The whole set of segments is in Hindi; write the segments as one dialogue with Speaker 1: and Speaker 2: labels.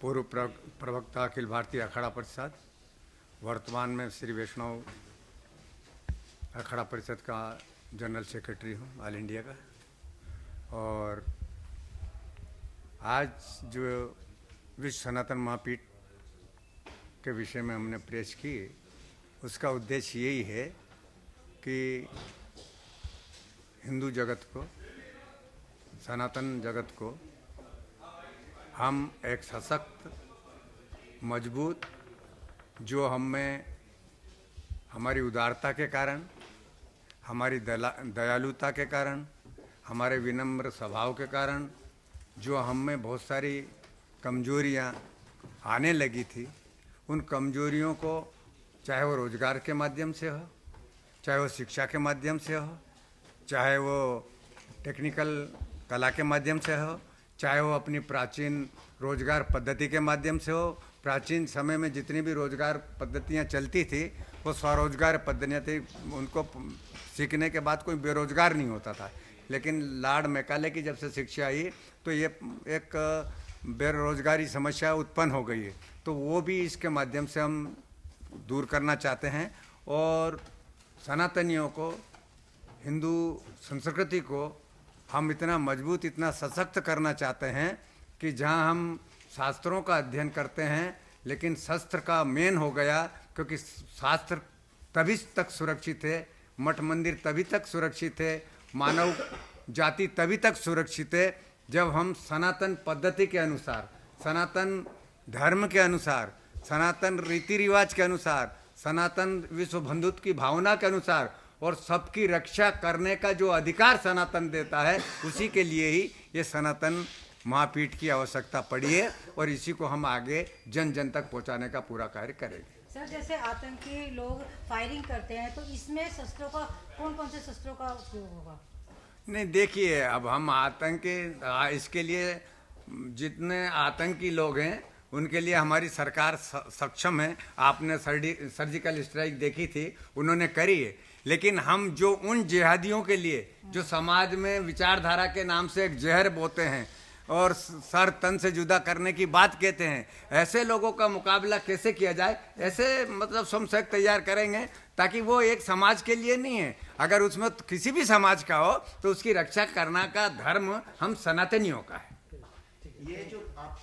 Speaker 1: पूर्व प्रवक्ता अखिल भारतीय अखाड़ा परिषद, वर्तमान में श्री वैष्णव अखाड़ा परिषद का जनरल सेक्रेटरी हूँ ऑल इंडिया का। और आज जो विश्व सनातन महापीठ के विषय में हमने प्रेस की, उसका उद्देश्य यही है कि हिंदू जगत को, सनातन जगत को हम एक सशक्त, मजबूत, जो हम में हमारी उदारता के कारण, हमारी दयालुता के कारण, हमारे विनम्र स्वभाव के कारण जो हम में बहुत सारी कमजोरियां आने लगी थी, उन कमजोरियों को चाहे वो रोजगार के माध्यम से हो, चाहे वो शिक्षा के माध्यम से हो, चाहे वो टेक्निकल कला के माध्यम से हो, चाहे वो अपनी प्राचीन रोजगार पद्धति के माध्यम से हो। प्राचीन समय में जितनी भी रोजगार पद्धतियां चलती थी वो स्वरोजगार पद्धतियाँ थी, उनको सीखने के बाद कोई बेरोजगार नहीं होता था। लेकिन लॉर्ड मैकाले की जब से शिक्षा आई तो ये एक बेरोजगारी समस्या उत्पन्न हो गई है, तो वो भी इसके माध्यम से हम दूर करना चाहते हैं। और सनातनियों को, हिंदू संस्कृति को हम इतना मजबूत, इतना सशक्त करना चाहते हैं कि जहां हम शास्त्रों का अध्ययन करते हैं लेकिन शस्त्र का मेन हो गया, क्योंकि शास्त्र तभी तक सुरक्षित है, मठ मंदिर तभी तक सुरक्षित है, मानव जाति तभी तक सुरक्षित है जब हम सनातन पद्धति के अनुसार, सनातन धर्म के अनुसार, सनातन रीति रिवाज के अनुसार, सनातन विश्व बंधुत्व की भावना के अनुसार और सबकी रक्षा करने का जो अधिकार सनातन देता है, उसी के लिए ही ये सनातन महापीठ की आवश्यकता पड़ी है और इसी को हम आगे जन जन तक पहुंचाने का पूरा कार्य करेंगे।
Speaker 2: सर, जैसे आतंकी लोग फायरिंग करते हैं तो इसमें शस्त्रों का, कौन कौन से शस्त्रों का उपयोग होगा? नहीं,
Speaker 1: देखिए, अब हम आतंकी, इसके लिए जितने आतंकी लोग हैं उनके लिए हमारी सरकार सक्षम है। आपने सर्जिकल स्ट्राइक देखी थी, उन्होंने करी है। लेकिन हम जो उन जिहादियों के लिए जो समाज में विचारधारा के नाम से एक जहर बोते हैं और सर तन से जुदा करने की बात कहते हैं, ऐसे लोगों का मुकाबला कैसे किया जाए, ऐसे मतलब समशक तैयार करेंगे ताकि वो एक समाज के लिए नहीं है। अगर उसमें किसी भी समाज का हो तो उसकी रक्षा करना का धर्म हम सनातनियों का है।
Speaker 3: ये जो आप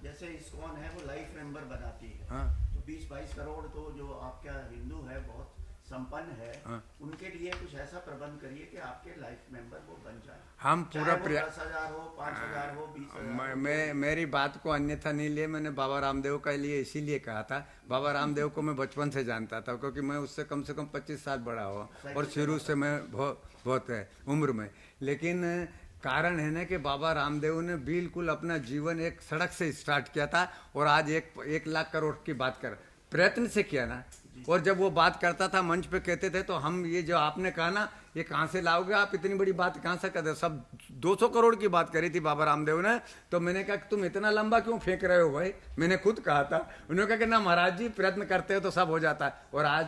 Speaker 3: जैसे इस्कॉन है वो लाइफ मेंबर बनाती है,
Speaker 1: हाँ।
Speaker 3: तो 20-22 करोड़ तो जो आपका हिंदू है बहुत संपन्न है,
Speaker 1: हाँ।
Speaker 3: उनके लिए कुछ ऐसा प्रबंध करिए कि आपके लाइफ मेंबर वो बन जाए।
Speaker 1: हम पूरा
Speaker 3: 10,000 हो, 5,000 हो, 20,000।
Speaker 1: मेरी बात को अन्यथा नहीं लिए, मैंने बाबा रामदेव के लिए इसीलिए कहा था। बाबा रामदेव को मैं बचपन से जानता था, क्योंकि मैं उससे कम से कम 25 साल बड़ा हुआ और शुरू से मैं बहुत है उम्र में। लेकिन कारण है ना कि बाबा रामदेव ने बिल्कुल अपना जीवन एक सड़क से स्टार्ट किया था और आज 1 लाख करोड़ की बात कर प्रयत्न से किया ना। और जब वो बात करता था, मंच पे कहते थे, तो हम ये जो आपने कहा ना, ये कहाँ से लाओगे आप, इतनी बड़ी बात कहाँ से करते, सब 200 करोड़ की बात करी थी बाबा रामदेव ने। तो मैंने कहा तुम इतना लंबा क्यों फेंक रहे हो भाई, मैंने खुद कहा था। उन्होंने कहा कि ना महाराज जी, प्रयत्न करते हो तो सब हो जाता है। और आज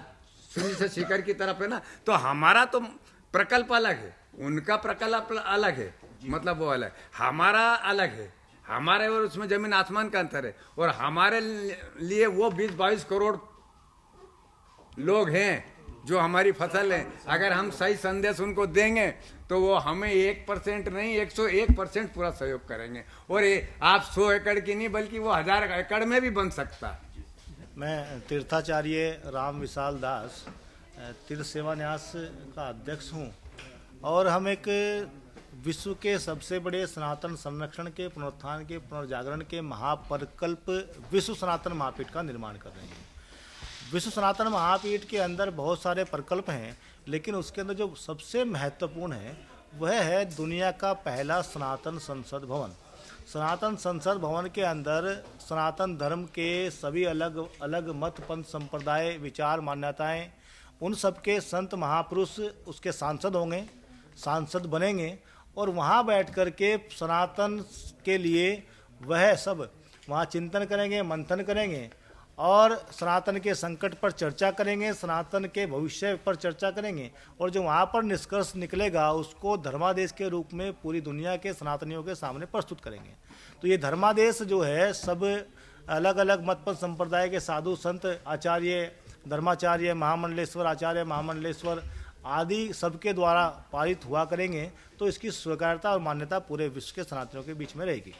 Speaker 1: शून्य से शिखर की तरफ है ना, तो हमारा तो प्रकल्प अलग है, उनका प्रकल्प अलग है, मतलब वो अलग, हमारा अलग है। हमारे और उसमें जमीन आसमान का अंतर है। और हमारे लिए वो 20-22 करोड़ लोग हैं जो हमारी फसल है। अगर हम सही संदेश उनको देंगे तो वो हमें 1% नहीं 101% पूरा सहयोग करेंगे। और आप 100 एकड़ की नहीं बल्कि वो 1000 एकड़ में भी बन सकता है।
Speaker 4: मैं तीर्थाचार्य राम विशाल दास, तीर्थ सेवा न्यास का अध्यक्ष हूँ और हम एक विश्व के सबसे बड़े सनातन संरक्षण के, पुनरुत्थान के, पुनर्जागरण के महाप्रकल्प विश्व सनातन महापीठ का निर्माण कर रहे हैं। विश्व सनातन महापीठ के अंदर बहुत सारे प्रकल्प हैं, लेकिन उसके अंदर जो सबसे महत्वपूर्ण है वह है दुनिया का पहला सनातन संसद भवन। सनातन संसद भवन के अंदर सनातन धर्म के सभी अलग अलग मत, पंथ, संप्रदाय, विचार, मान्यताएं, उन सब के संत महापुरुष उसके सांसद होंगे, सांसद बनेंगे और वहाँ बैठ कर के सनातन के लिए वह सब वहाँ चिंतन करेंगे, मंथन करेंगे और सनातन के संकट पर चर्चा करेंगे, सनातन के भविष्य पर चर्चा करेंगे और जो वहाँ पर निष्कर्ष निकलेगा उसको धर्मादेश के रूप में पूरी दुनिया के सनातनियों के सामने प्रस्तुत करेंगे। तो ये धर्मादेश जो है सब अलग अलग मतपथ संप्रदाय के साधु संत, आचार्य, धर्माचार्य, महामंडलेश्वर, आचार्य, महामंडलेश्वर आदि सबके द्वारा पारित हुआ करेंगे तो इसकी स्वीकार्यता और मान्यता पूरे विश्व के सनातनियों के बीच में रहेगी।